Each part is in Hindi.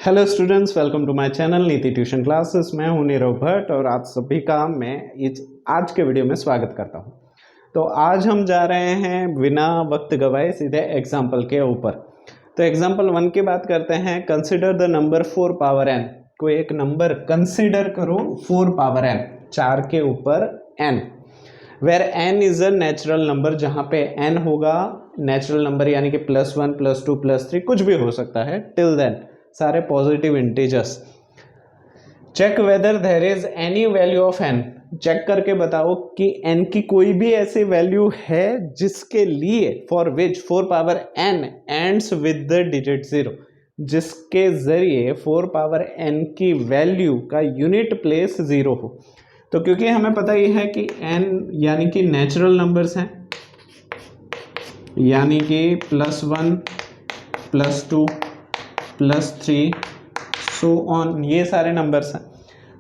Hello students, welcome to my channel Niti tuition classes. मैं हूं नीरव भट्ट और आप सभी का मैं आज के वीडियो में स्वागत करता हूं। तो आज हम जा रहे हैं बिना वक्त गवाए सीधे एग्जाम्पल के ऊपर। तो एग्जाम्पल 1 की बात करते हैं। Consider the number 4 power n। कोई एक नंबर कंसिडर करो 4 पावर n, 4 के ऊपर n, where n is a natural number, जहां पे n होगा नेचुरल नंबर यानी कि +1 +2 +3 कुछ भी हो सकता है। टिल देन सारे positive integers. Check whether there is any value of n। Check करके बताओ कि n की कोई भी ऐसी वैल्यू है जिसके लिए for which 4 power n ends with the digit 0, जिसके जरिए 4 पावर n की वैल्यू का यूनिट प्लेस 0 हो। तो क्योंकि हमें पता ही है कि n यानी कि नेचुरल नंबर्स हैं, यानी कि +1 +2 +3 सो ऑन, ये सारे नंबर्स हैं।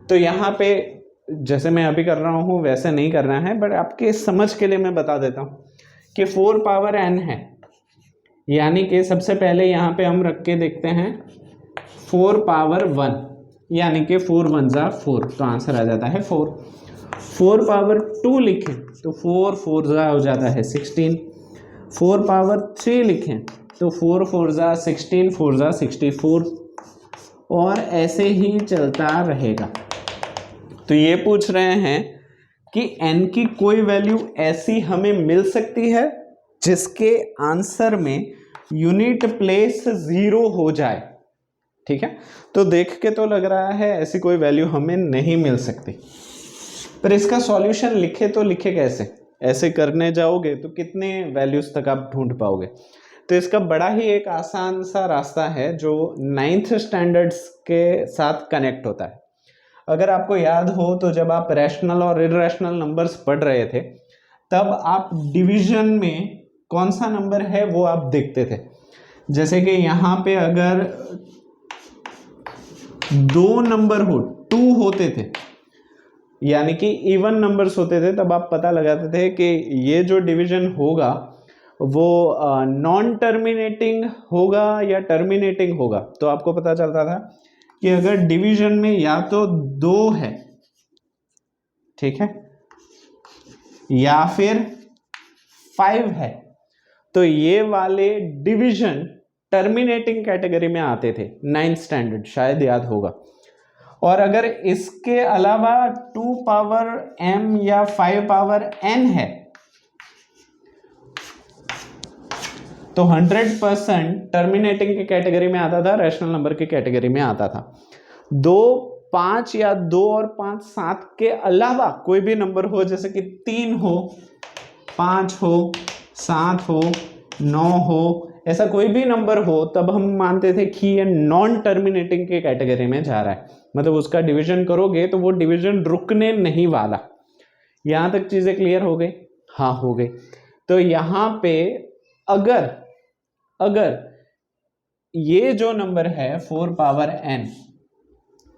तो यहाँ पे जैसे मैं अभी कर रहा हूँ वैसे नहीं करना है, बट आपके समझ के लिए मैं बता देता हूँ कि 4 पावर n है, यानी कि सबसे पहले यहाँ पे हम रख के देखते हैं 4 पावर 1, यानी कि 4 1 जा 4, तो आंसर आ जाता है 4। 4 पावर 2 लिखें तो 4 4 जा हो जाता है 16। 4 पावर 3 लिखें तो 4 4 जा 16, 4 जा 64, और ऐसे ही चलता रहेगा। तो ये पूछ रहे हैं कि n की कोई वैल्यू ऐसी हमें मिल सकती है जिसके आंसर में यूनिट प्लेस 0 हो जाए। ठीक है, तो देख के तो लग रहा है ऐसी कोई वैल्यू हमें नहीं मिल सकती, पर इसका सॉल्यूशन लिखे तो लिखे कैसे? ऐसे करने जाओगे तो कितने वैल्यूज तक आप ढूंढ पाओगे? तो इसका बड़ा ही एक आसान सा रास्ता है जो 9th स्टैंडर्ड्स के साथ कनेक्ट होता है। अगर आपको याद हो तो जब आप रैशनल और इररेशनल नंबर्स पढ़ रहे थे तब आप डिवीजन में कौन सा नंबर है वो आप देखते थे। जैसे कि यहाँ पे अगर 2 नंबर हो, 2 होते थे, यानी कि इवन नंबर्स होते थे, तब आप पता लगाते थे कि ये जो डिवीजन होगा वो नॉन टर्मिनेटिंग होगा या टर्मिनेटिंग होगा। तो आपको पता चलता था कि अगर डिवीजन में या तो 2 है, ठीक है, या फिर 5 है, तो ये वाले डिवीजन टर्मिनेटिंग कैटेगरी में आते थे। 9th स्टैंडर्ड शायद याद होगा। और अगर इसके अलावा 2 पावर m या 5 पावर n है तो 100% टर्मिनेटिंग की कैटेगरी में आता था, रैशनल नंबर की कैटेगरी में आता था। 2 5 या 2 और 5 7 के अलावा कोई भी नंबर हो, जैसे कि 3 हो, 5 हो, 7 हो, 9 हो, ऐसा कोई भी नंबर हो, तब हम मानते थे कि ये नॉन टर्मिनेटिंग की कैटेगरी में जा रहा है। मतलब उसका डिवीजन करोगे तो वो डिवीजन रुकने नहीं वाला। यहां तक चीजें क्लियर हो गई? हाँ, हो गई। तो यहां पे अगर ये जो नंबर है 4 पावर n,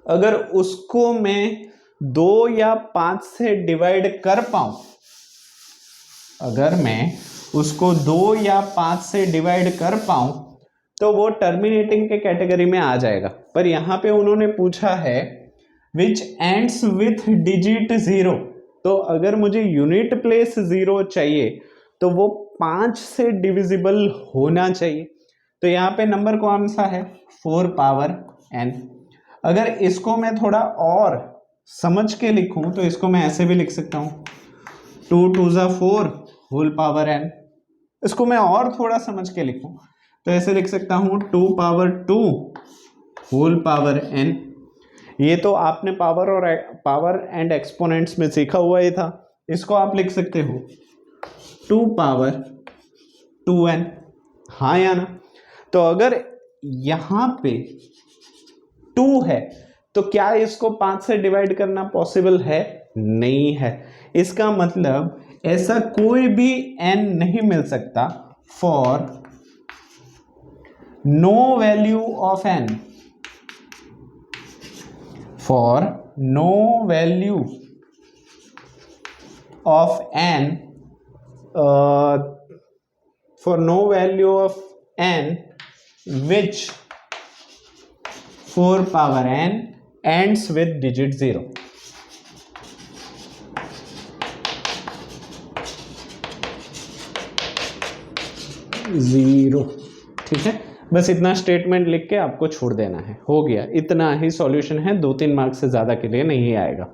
अगर उसको मैं 2 या 5 से डिवाइड कर पाऊं, अगर मैं उसको 2 या 5 से डिवाइड कर पाऊं तो वो टर्मिनेटिंग के कैटेगरी में आ जाएगा। पर यहां पे उन्होंने पूछा है विच एंड्स विथ डिजिट 0, तो अगर मुझे यूनिट प्लेस 0 चाहिए तो वो 5 से डिविजिबल होना चाहिए। तो यहाँ पे नंबर कौन सा है? 4 पावर n। अगर इसको मैं थोड़ा और समझ के लिखूं तो इसको मैं ऐसे भी लिख सकता हूं, 2 2 जा 4 होल पावर n। इसको मैं और थोड़ा समझ के लिखूं तो ऐसे लिख सकता हूं 2 पावर 2 होल पावर n। ये तो आपने पावर एंड एक्सपोनेंट्स में सीखा हुआ ही था। इसको आप लिख सकते हो 2 पावर 2n, हाँ या ना? तो अगर यहां पे 2 है तो क्या इसको 5 से डिवाइड करना पॉसिबल है? नहीं है। इसका मतलब ऐसा कोई भी n नहीं मिल सकता for no value of n, for no value of n, for no value of n which 4 power n ends with digit 0। ठीक है, बस इतना स्टेटमेंट लिख के आपको छोड़ देना है, हो गया, इतना ही सॉल्यूशन है, 2-3 मार्क्स से ज़्यादा के लिए नहीं आएगा।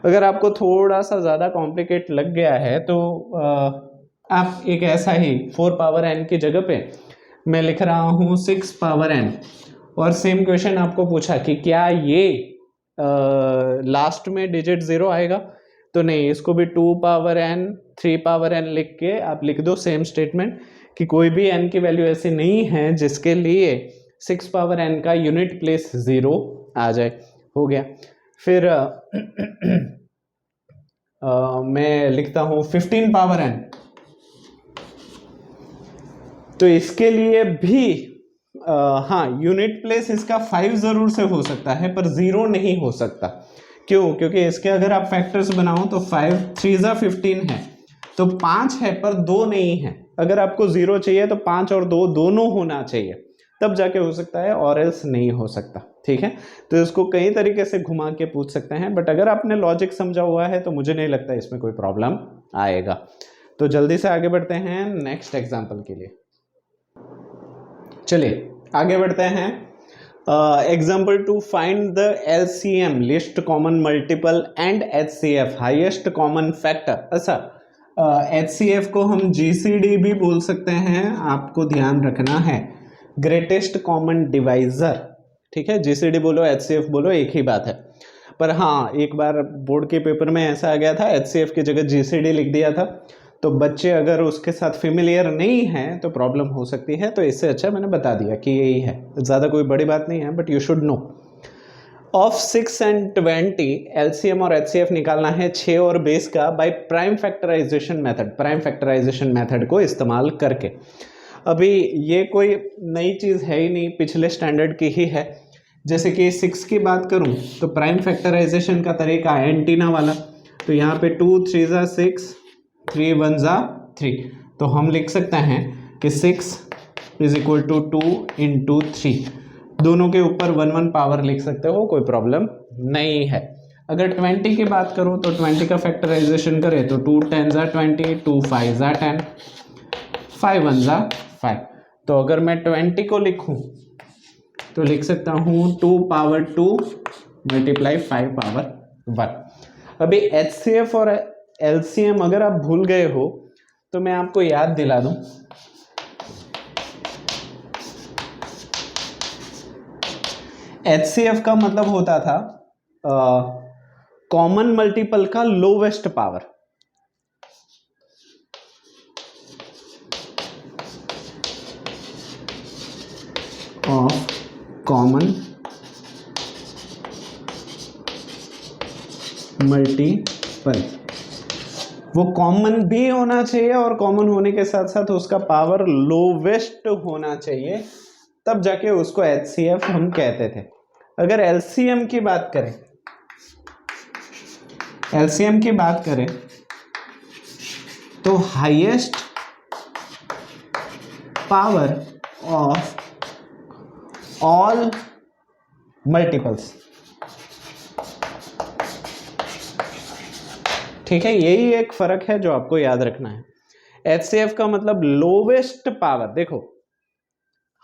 अगर आपको थोड़ा सा ज़्यादा कॉम्प्लिकेट लग गया है तो आप एक ऐसा ही 4 पावर n की जगह पे मैं लिख रहा हूँ 6 पावर n, और सेम क्वेश्चन आपको पूछा कि क्या ये लास्ट में डिजिट 0 आएगा, तो नहीं, इसको भी 2 पावर n 3 पावर n लिख के आप लिख दो सेम स्टेटमेंट कि कोई भी n की वैल्यू ऐसी नहीं है जिसके लिए 6 पावर n का यूनिट प्लेस 0 आ जाए, हो गया। फिर मैं लिखता हूं 15 पावर n, तो इसके लिए भी हाँ, यूनिट प्लेस इसका 5 जरूर से हो सकता है पर 0 नहीं हो सकता। क्यों? क्योंकि इसके अगर आप फैक्टर्स बनाओ तो 5 3 15 है, तो 5 है पर 2 नहीं है। अगर आपको 0 चाहिए तो 5 और 2 दोनों होना चाहिए, तब जाके हो सकता है, और एल्स नहीं हो सकता। ठीक है, तो इसको कई तरीके से घुमा के पूछ सकते हैं, बट अगर आपने लॉजिक समझा हुआ है तो मुझे नहीं लगता इसमें कोई प्रॉब्लम आएगा। तो जल्दी से आगे बढ़ते हैं नेक्स्ट एग्जाम्पल के लिए। चलिए आगे बढ़ते हैं। Example to find the LCM least common multiple and HCF highest common factor. अच्छा, HCF को हम GCD भी बोल सकते हैं, आपको ध्यान रखना है, ग्रेटेस्ट कॉमन डिवाइजर। ठीक है, GCD बोलो HCF बोलो एक ही बात है, पर हाँ एक बार बोर्ड के पेपर में ऐसा आ गया था, HCF की जगह GCD लिख दिया था, तो बच्चे अगर उसके साथ फेमिलियर नहीं हैं तो प्रॉब्लम हो सकती है, तो इससे अच्छा मैंने बता दिया कि यही है, ज़्यादा कोई बड़ी बात नहीं है, but you should know. Of 6 and 20 LCM और HCF निकालना है 6 और बेस का by prime factorization method, prime factorization method को इस्तेमाल करके। अभी ये कोई नई चीज़ है ही नहीं, पिछले स्टैंडर्ड की ही है। जैसे कि 6 की बात करूं तो प्राइम फैक्टराइजेशन का तरीका है एंटीना वाला, तो यहाँ पे 2 3 ज़ा 6 3 1 ज़ा 3, तो हम लिख सकते हैं कि 6 इज इक्वल टू 2 इंटू 3, दोनों के ऊपर 1 1 पावर लिख सकते हो, कोई प्रॉब्लम नहीं है। अगर 20 की बात करूं तो 20 का फैक्टराइजेशन करें तो 2 10 ज़ा 20, 2 5 ज़ा 10, 5 1 ज़ा 5, तो अगर मैं 20 को लिखूं तो लिख सकता हूं 2 पावर 2 मल्टीप्लाई 5 पावर 1। अभी HCF और LCM अगर आप भूल गए हो तो मैं आपको याद दिला दूं, HCF का मतलब होता था कॉमन मल्टीपल का lowest power, of common multiple. वो कॉमन भी होना चाहिए और कॉमन होने के साथ साथ उसका पावर लोवेस्ट होना चाहिए, तब जाके उसको HCF हम कहते थे। अगर LCM की बात करें, LCM की बात करें तो highest power of all multiples. ठीक है, यही एक फर्क है जो आपको याद रखना है। HCF का मतलब लोवेस्ट पावर, देखो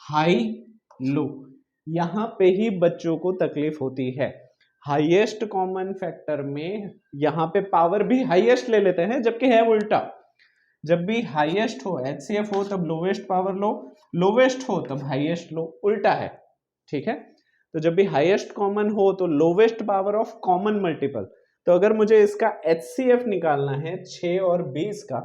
हाई लो, यहां पे ही बच्चों को तकलीफ होती है। हाईएस्ट कॉमन फैक्टर में यहां पे पावर भी हाईएस्ट ले लेते हैं, जबकि है उल्टा। जब भी हाईएस्ट हो HCF हो तब लोवेस्ट पावर लो, लोवेस्ट हो तब हाईएस्ट लो, उल्टा है। ठीक है, तो जब भी हाईएस्ट कॉमन हो तो lowest power of common multiple. तो अगर मुझे इसका HCF निकालना है 6 और 20 का,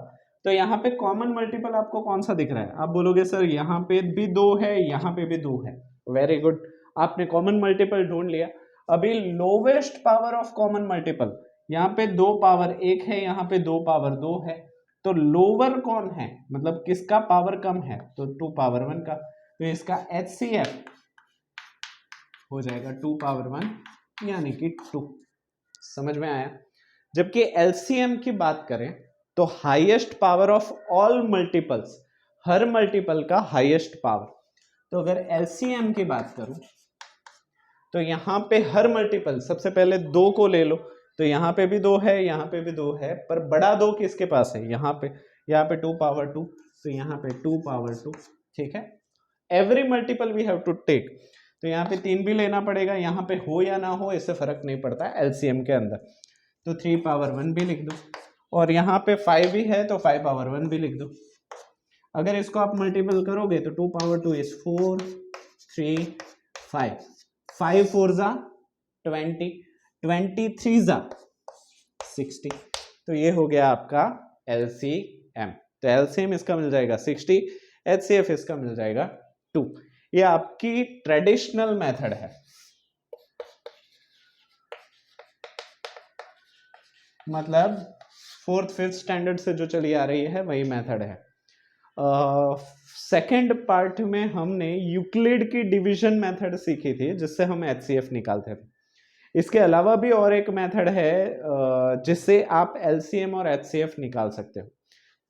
तो यहाँ पे कॉमन मल्टीपल आपको कौन सा दिख रहा है? आप बोलोगे सर यहाँ पे भी 2 है, यहाँ पे भी 2 है। वेरी गुड, आपने कॉमन मल्टीपल ढूंढ लिया। अभी lowest power of common multiple, यहाँ पे 2 पावर 1 है, यहाँ पे 2 पावर 2 है, तो लोअर कौन है, मतलब किसका पावर कम है? तो 2 पावर 1 का, तो इसका HCF हो जाएगा 2 पावर 1 यानी कि 2। समझ में आया? जबकि LCM की बात करें तो highest power of all multiples, her multiple का हाईएस्ट पावर। तो अगर LCM की बात करूं तो यहाँ पे हर मल्टीपल, सबसे पहले 2 को ले लो, तो यहाँ पे भी 2 है, यहाँ पे भी 2 है, पर बड़ा 2 किसके पास है, यहाँ पे 2 पावर 2, तो यहाँ पे 2 पावर 2, ठीक है। Every multiple we have to take, तो यहाँ पे 3 भी लेना पड़ेगा, यहाँ पे हो या ना हो इससे फर्क नहीं पड़ता एलसीएम के अंदर, तो 3 पावर 1 भी लिख दो, और यहाँ पे 5 भी है तो 5 पावर 1 भी लिख दो। अगर इसको आप मल्टीपल करोगे तो 2 पावर 2 इज 4, 3, 5, 5 4 जा 20, 23 जा 60, तो ये हो गया आपका एलसीएम। तो एलसीएम इसका मिल जाएगा 60, एचसीएफ इसका मिल जाएगा 2। ये आपकी ट्रेडिशनल मेथड है, मतलब 4th 5th स्टैंडर्ड से जो चली आ रही है वही मेथड है। सेकंड पार्ट में हमने यूक्लिड की डिवीजन मेथड सीखी थी जिससे हम एचसीएफ निकालते थे। इसके अलावा भी और एक मेथड है जिससे आप एलसीएम और एचसीएफ निकाल सकते हो।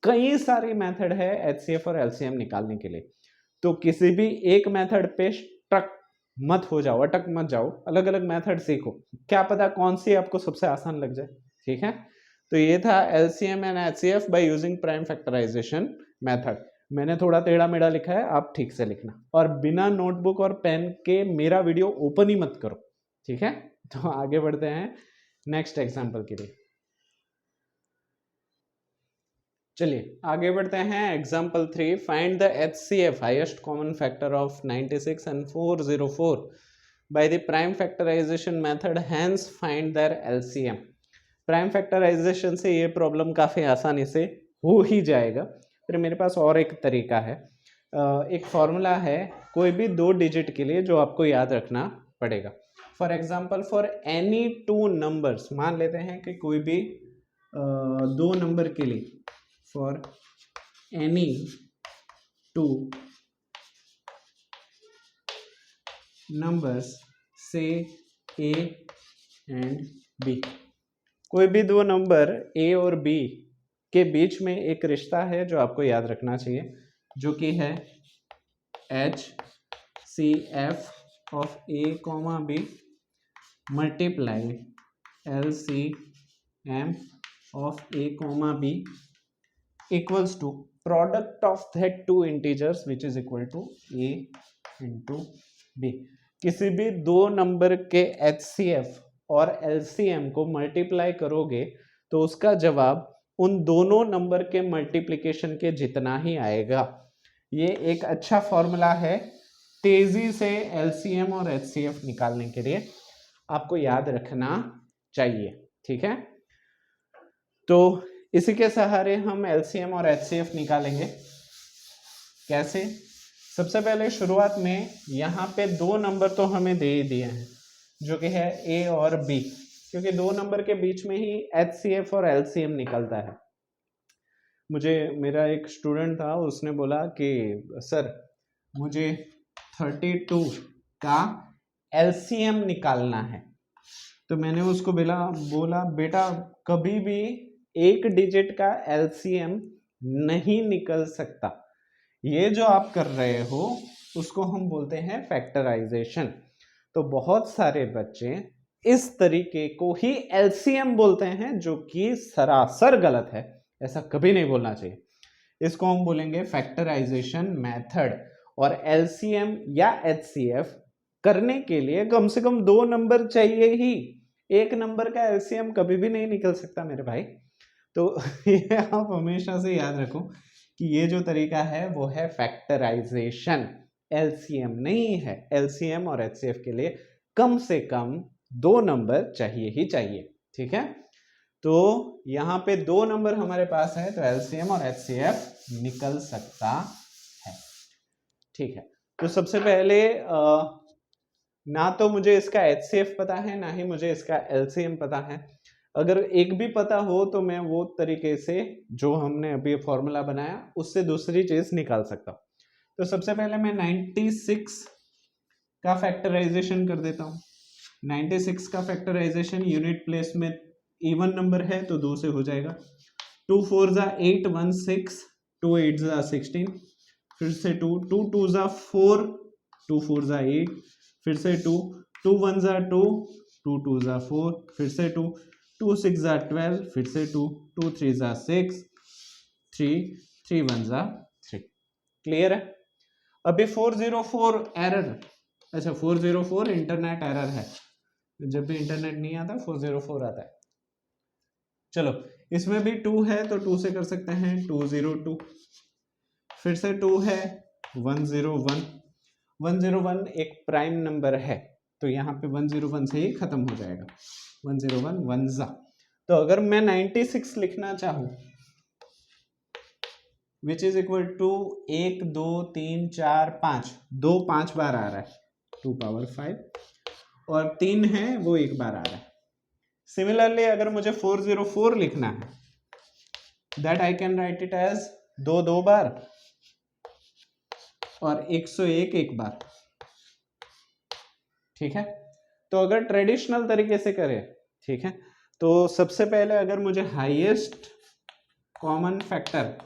कई सारी मेथड है एचसीएफ और एलसीएम निकालने के लिए, तो किसी भी एक मेथड पे स्टक मत हो जाओ, अटक मत जाओ, अलग अलग मेथड सीखो, क्या पता कौन सी आपको सबसे आसान लग जाए, ठीक है। तो ये था LCM and HCF by using prime factorization method. मैंने थोड़ा टेढ़ा मेढ़ा लिखा है, आप ठीक से लिखना, और बिना नोटबुक और पेन के मेरा वीडियो ओपन ही मत करो, ठीक है। तो आगे बढ़ते हैं नेक्स्ट एग्जांपल के लिए। चलिए आगे बढ़ते हैं example 3। Find the HCF highest common factor of 96 and 404 by the prime factorization method, hence find their LCM। Prime factorization से ये प्रॉब्लम काफ़ी आसानी से हो ही जाएगा। फिर मेरे पास और एक तरीका है, एक फॉर्मूला है कोई भी 2 डिजिट के लिए जो आपको याद रखना पड़ेगा। For example for any 2 numbers, मान लेते हैं कि कोई भी 2 नंबर के लिए, फॉर एनी 2 नंबर्स से A एंड B, कोई भी 2 नंबर A और B के बीच में एक रिश्ता है जो आपको याद रखना चाहिए, जो कि है HCF of A, B multiply LCM of A, B equals to product of that 2 integers which is equal to A into B। किसी भी 2 नंबर के HCF और LCM को मल्टीप्लाई करोगे तो उसका जवाब उन दोनों नंबर के मल्टीप्लिकेशन के जितना ही आएगा। ये एक अच्छा फॉर्मूला है तेजी से LCM और HCF निकालने के लिए, आपको याद रखना चाहिए, ठीक है। तो इसी के सहारे हम LCM और HCF निकालेंगे। कैसे? सबसे पहले शुरुआत में यहाँ पे 2 नंबर तो हमें दे ही दिए हैं जो कि है A और B, क्योंकि 2 नंबर के बीच में ही HCF और LCM निकलता है। मेरा एक स्टूडेंट था, उसने बोला कि सर मुझे 32 का LCM निकालना है, तो मैंने उसको बोला बेटा कभी भी एक डिजिट का LCM नहीं निकल सकता, ये जो आप कर रहे हो उसको हम बोलते हैं फैक्टराइजेशन। तो बहुत सारे बच्चे इस तरीके को ही LCM बोलते हैं जो कि सरासर गलत है, ऐसा कभी नहीं बोलना चाहिए। इसको हम बोलेंगे फैक्टराइजेशन मेथड। और LCM या HCF करने के लिए कम से कम 2 नंबर चाहिए ही, एक नंबर का LCM कभी भी नहीं निकल सकता मेरे भाई। तो ये आप हमेशा से याद रखो कि ये जो तरीका है वो है फैक्टराइजेशन, LCM नहीं है। LCM और HCF के लिए कम से कम 2 नंबर चाहिए ही चाहिए, ठीक है। तो यहाँ पे 2 नंबर हमारे पास है तो LCM और HCF निकल सकता है, ठीक है। तो सबसे पहले ना तो मुझे इसका HCF पता है, ना ही मुझे इसका LCM पता है। अगर एक भी पता हो तो मैं वो तरीके से जो हमने अभी फॉर्मूला बनाया उससे दूसरी चीज निकाल सकता हूँ। तो सबसे पहले मैं 96 का फैक्टराइजेशन कर देता हूँ। 96 का फैक्टराइजेशन यूनिट प्लेस में इवन नंबर है तो 2 से हो जाएगा। 2 4 जा 8, 1 6, 2 8 जा 16, फिर से 2 2 2 जा 4, 2 4 जा 8, फिर से 2 2 1 ज़ा 2, 2 2 ज़ा 4, फिर से 2, 2 6 ज़ा 12, फिर से 2, 2 3 ज़ा 6, 3 3 1 ज़ा 3। क्लियर है? अभी 404 एरर, अच्छा 404 इंटरनेट एरर है, जब भी इंटरनेट नहीं आता 404 आता है। चलो इसमें भी 2 है तो 2 से कर सकते हैं, 202, फिर से 2 है, 101, 101 एक प्राइम नंबर है तो यहाँ पे 101 से ही खत्म हो जाएगा, 101 1 ज़ा। तो अगर मैं 96 लिखना चाहूँ विच इज इक्वल टू 1 2 3 4 5, 2 5 बार आ रहा है 2 पावर 5 और 3 है वो एक बार आ रहा है। सिमिलरली अगर मुझे 404 लिखना है that I can write it as 2 2 बार और 101 एक बार। ठीक है, तो अगर ट्रेडिशनल तरीके से करें, ठीक है, तो सबसे पहले अगर मुझे हाईएस्ट कॉमन फैक्टर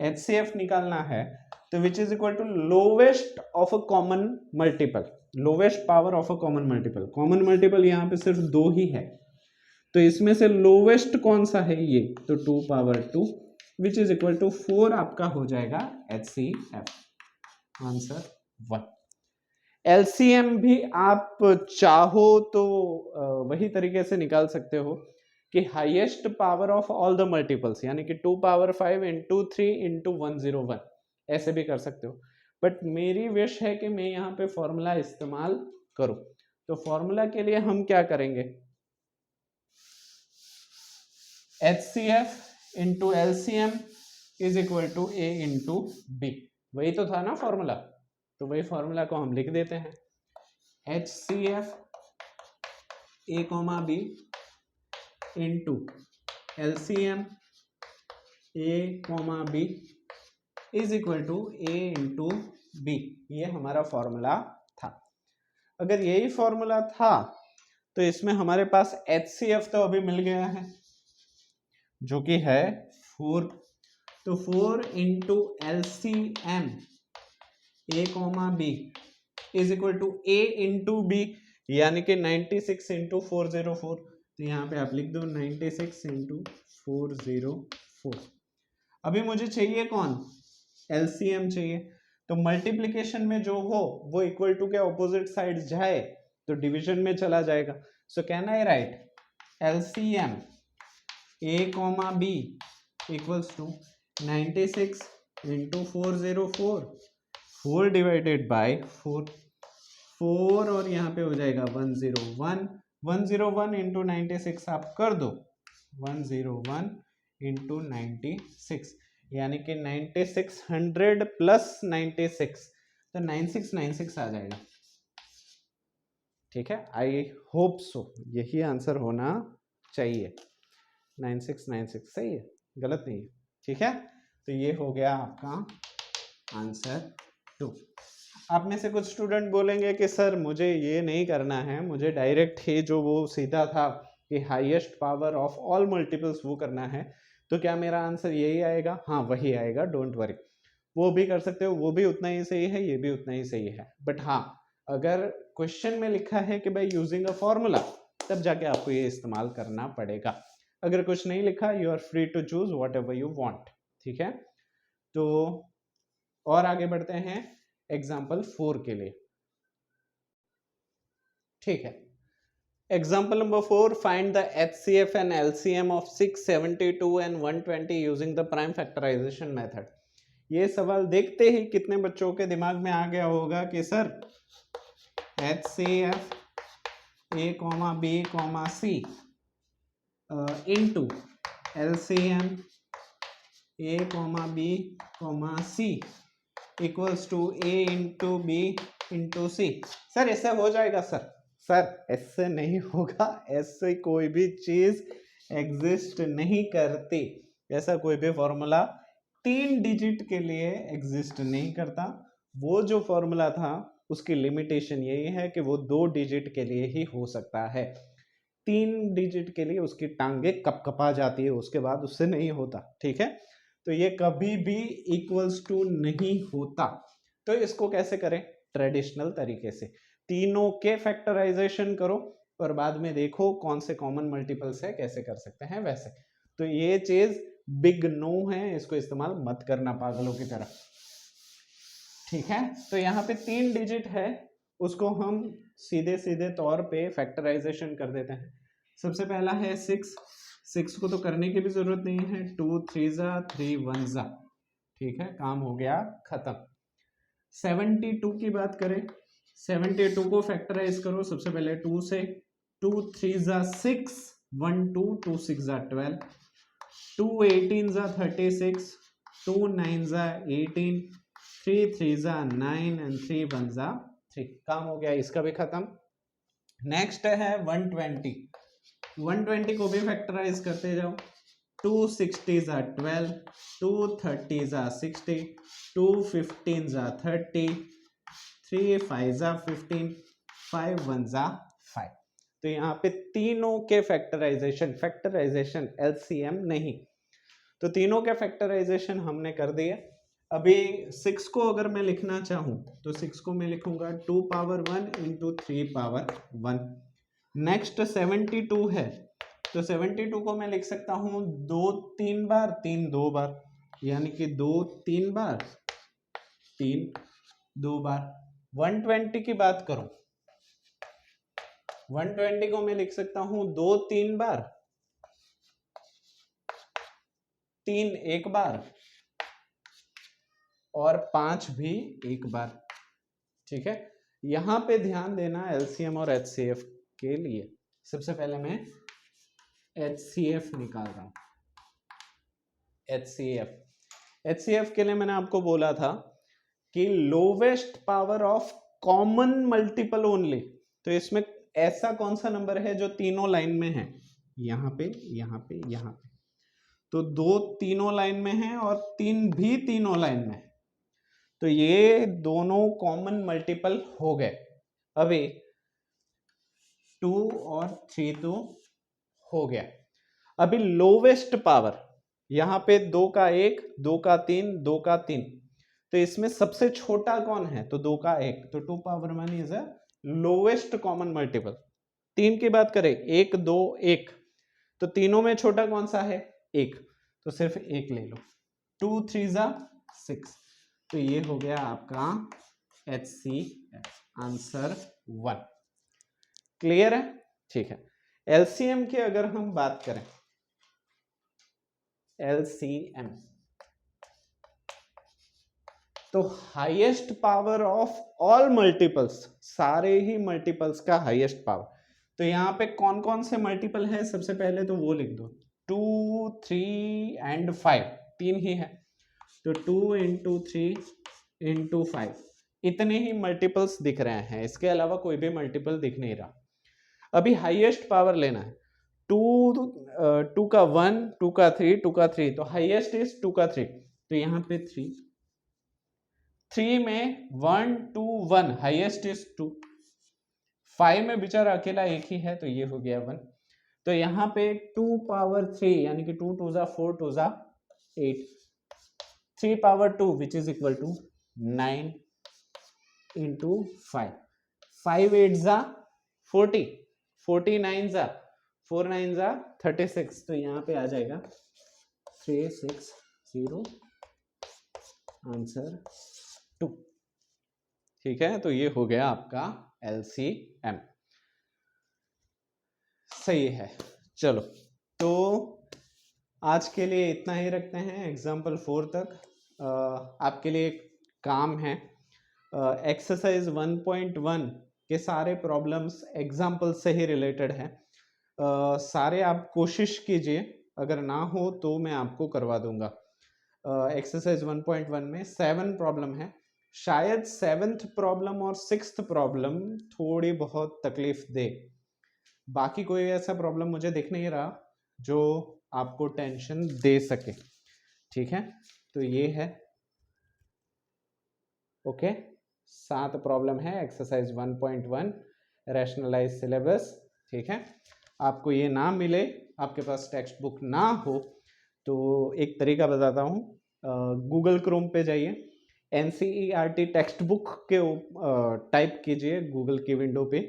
HCF निकालना है तो which is equal to lowest of a common multiple, lowest power of a common multiple. Common multiple यहाँ पे सिर्फ 2 ही है तो इसमें से लोवेस्ट कौन सा है ये, तो 2 power 2 which is equal to 4 आपका हो जाएगा HCF, आंसर 1। LCM भी आप चाहो तो वही तरीके से निकाल सकते हो कि highest power of all the multiples, यानी कि 2 पावर 5 इंटू 3 इंटू 101, ऐसे भी कर सकते हो, बट मेरी विश है कि मैं यहाँ पे फॉर्मूला इस्तेमाल करूं। तो फॉर्मूला के लिए हम क्या करेंगे, HCF into LCM is equal to A into B, वही तो था ना फॉर्मूला, तो वही फॉर्मूला को हम लिख देते हैं, HCF A, B into LCM A, B is equal to A into B, ये हमारा फॉर्मूला था। अगर यही फॉर्मूला था तो इसमें हमारे पास HCF तो अभी मिल गया है जो कि है 4, तो 4 into LCM A, B is equal to A into B, यानी कि 96 इंटू 404, तो यहाँ पे आप लिख दो 96 इंटू 404। अभी मुझे चाहिए कौन, LCM चाहिए, तो मल्टीप्लिकेशन में जो हो वो इक्वल टू के ऑपोजिट साइड जाए तो डिवीजन में चला जाएगा। So can I write LCM A, B equals to 96 into 404, 4 divided by 4, 4 और यहाँ पे हो जाएगा 101, 101 इंटू 96 आप कर दो, 101 इंटू 96 यानी कि 9600 प्लस 96, तो 9696 आ जाएगा। ठीक है, आई होप सो यही आंसर होना चाहिए, 9696 सही है, गलत नहीं है। ठीक है, तो ये हो गया आपका आंसर 2। आप में से कुछ स्टूडेंट बोलेंगे कि सर मुझे ये नहीं करना है, मुझे डायरेक्ट ही जो वो सीधा था कि highest power of all multiples वो करना है, तो क्या मेरा आंसर यही आएगा? हाँ वही आएगा, डोंट वरी, वो भी कर सकते हो, वो भी उतना ही सही है, ये भी उतना ही सही है। बट हाँ, अगर क्वेश्चन में लिखा है कि भाई यूजिंग अ फॉर्मूला, तब जाके आपको ये इस्तेमाल करना पड़ेगा। अगर कुछ नहीं लिखा, you are free to choose whatever you want. ठीक है, तो और आगे बढ़ते हैं एग्जाम्पल 4 के लिए। ठीक है, example number 4, find the HCF and LCM of 672 and 120 using the prime factorization method। ये सवाल देखते ही कितने बच्चों के दिमाग में आ गया होगा कि sir HCF A, B, C into LCM A, B, C equals to A into B into C। Sir इससे हो जाएगा? सर ऐसे नहीं होगा, ऐसे कोई भी चीज एग्जिस्ट नहीं करती, ऐसा कोई भी फॉर्मूला 3 डिजिट के लिए एग्जिस्ट नहीं करता। वो जो फॉर्मूला था उसकी लिमिटेशन यही है कि वो 2 डिजिट के लिए ही हो सकता है, 3 डिजिट के लिए उसकी टांगे कपकपा जाती है, उसके बाद उससे नहीं होता। ठीक है, तो ये कभी भी इक्वल्स टू नहीं होता। तो इसको कैसे करें? ट्रेडिशनल तरीके से। तीनों के फैक्टराइजेशन करो और बाद में देखो कौन से कॉमन मल्टीपल्स है, कैसे कर सकते हैं वैसे। तो ये चीज बिग नो है, इसको इस्तेमाल मत करना पागलों की तरह, ठीक है। तो यहाँ पे 3 डिजिट है, उसको हम सीधे सीधे तौर पे फैक्टराइजेशन कर देते हैं। सबसे पहला है 6 को तो करने की भी जरूरत नहीं है, 2 3 जा 3 1 जा, ठीक है, काम हो गया खत्म। 72 की बात करें, 72 को फैक्टराइज करो सबसे पहले 2 से, 2 3 जा 6 1 2 2 6 जा 12, 2 18 जा 36, 2 9 जा 18, 3 3 जा 9 एंड 3 1 जा 3, काम हो गया इसका भी खत्म। नेक्स्ट है 120, 120 को भी फैक्टराइज करते जाओ, 2 60 जा 12, 2 30 जा 60, 2 15 जा 30, 3 5 जा 15, 5 1 जा 5। तो यहाँ पे तीनों के फैक्टराइजेशन एलसीएम नहीं, तो तीनों के फैक्टराइजेशन हमने कर दिए। अभी 6 को अगर मैं लिखना चाहूँ तो 6 को मैं लिखूंगा 2 पावर 1 इंटू 3 पावर 1। नेक्स्ट 72 है, तो 72 को मैं लिख सकता हूँ 2 3 बार, 3 2 बार, यानी कि 2 3 बार 3 2 बार। 120 की बात करूं, 120 को मैं लिख सकता हूं 2 3 बार, 3 1 बार और 5 भी 1 बार, ठीक है। यहां पे ध्यान देना एलसीएम और एचसीएफ के लिए। सबसे पहले मैं एचसीएफ निकाल रहा हूं। एचसीएफ के लिए मैंने आपको बोला था कि lowest power of common multiple only, तो इसमें ऐसा कौन सा नंबर है जो तीनों लाइन में है, यहाँ पे यहाँ पे यहाँ पे, तो 2 तीनों लाइन में है और 3 भी तीनों लाइन में है, तो ये दोनों कॉमन मल्टीपल हो गए। अभी 2 और 3 तो हो गया। अभी लोवेस्ट पावर यहाँ पे 2 का 1, 2 का 3, 2 का 3, तो इसमें सबसे छोटा कौन है, तो 2 का 1, तो 2 power 1 is a lowest common multiple. 3 की बात करें 1 2 1, तो तीनों में छोटा कौन सा है 1, तो सिर्फ 1 ले लो, 2 3 जा 6, तो ये हो गया आपका HCF, आंसर 1। क्लियर है, ठीक है। एलसीएम की अगर हम बात करें, एलसीएम तो highest power of all multiples, सारे ही मल्टीपल्स का हाईएस्ट पावर। तो यहाँ पे कौन कौन से मल्टीपल है, सबसे पहले तो वो लिख दो, 2 3 एंड 5, 3 ही है, तो 2 इंटू 3 इंटू 5, इतने ही मल्टीपल्स दिख रहे हैं, इसके अलावा कोई भी मल्टीपल दिख नहीं रहा। अभी हाईएस्ट पावर लेना है, 2 का 1, 2 का 3, 2 का 3, तो हाईएस्ट इज 2 का 3, तो यहाँ पे 3 में 1 2 1, हाईएस्ट इज 2, 5 में बेचारा अकेला एक ही है, तो ये हो गया 1, तो यहाँ पे 2 पावर 3 यानी कि 2 2 जा 4, 2 जा 8, 3 power 2 which is equal to 9 into 5, 5 8 जा 40, 49 जा 4 9 जा 36, तो यहाँ पे आ जाएगा 360, आंसर 2, ठीक है। तो ये हो गया आपका LCM, सही है। चलो, तो आज के लिए इतना ही रखते हैं, एग्जाम्पल 4 तक। आपके लिए एक काम है, एक्सरसाइज 1.1 के सारे प्रॉब्लम्स एग्जाम्पल से ही रिलेटेड है, सारे आप कोशिश कीजिए, अगर ना हो तो मैं आपको करवा दूंगा। एक्सरसाइज 1.1 में 7 प्रॉब्लम है, शायद 7th प्रॉब्लम और 6th प्रॉब्लम थोड़ी बहुत तकलीफ दे, बाकी कोई ऐसा प्रॉब्लम मुझे दिख नहीं रहा जो आपको टेंशन दे सके, ठीक है। तो ये है, ओके, 7 प्रॉब्लम है एक्सरसाइज 1.1 रैशनलाइज सिलेबस, ठीक है। आपको ये ना मिले, आपके पास टेक्स्ट बुक ना हो, तो एक तरीका बताता हूँ, गूगल क्रोम पे जाइए, NCERT टेक्स्ट बुक के टाइप कीजिए गूगल की विंडो पे,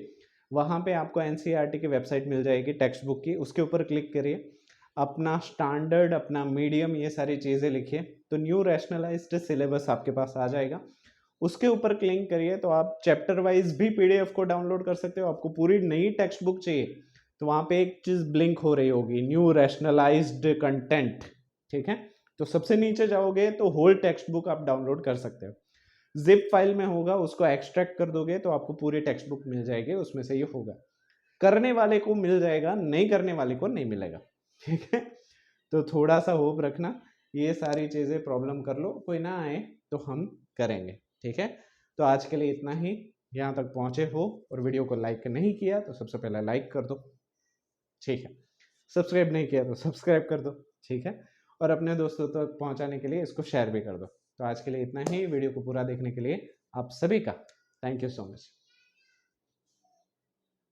वहाँ पे आपको NCERT की वेबसाइट मिल जाएगी टेक्स्ट बुक की, उसके ऊपर क्लिक करिए, अपना स्टैंडर्ड, अपना मीडियम, ये सारी चीज़ें लिखिए, तो न्यू रैशनलाइज्ड सिलेबस आपके पास आ जाएगा। उसके ऊपर क्लिक करिए तो आप चैप्टर वाइज भी PDF को डाउनलोड कर सकते हो। आपको पूरी नई टेक्स्ट बुक चाहिए तो वहाँ पे एक चीज़ ब्लिंक हो रही होगी, न्यू रैशनलाइज्ड कंटेंट, ठीक है। तो सबसे नीचे जाओगे तो होल टेक्स्ट बुक आप डाउनलोड कर सकते हो। जिप फाइल में होगा, उसको एक्सट्रैक्ट कर दोगे तो आपको पूरी टेक्स्ट बुक मिल जाएगी, उसमें से ये होगा। करने वाले को मिल जाएगा, नहीं करने वाले को नहीं मिलेगा, ठीक है। तो थोड़ा सा होप रखना, ये सारी चीज़ें प्रॉब्लम कर लो, कोई ना आए तो हम करेंगे, ठीक है। तो आज के लिए इतना ही। यहाँ तक पहुँचे हो और वीडियो को लाइक नहीं किया तो सबसे पहले लाइक कर दो, ठीक है। सब्सक्राइब नहीं किया तो सब्सक्राइब कर दो, ठीक है। और अपने दोस्तों तक पहुँचाने के लिए इसको शेयर भी कर दो। तो आज के लिए इतना ही। वीडियो को पूरा देखने के लिए आप सभी का थैंक यू सो मच।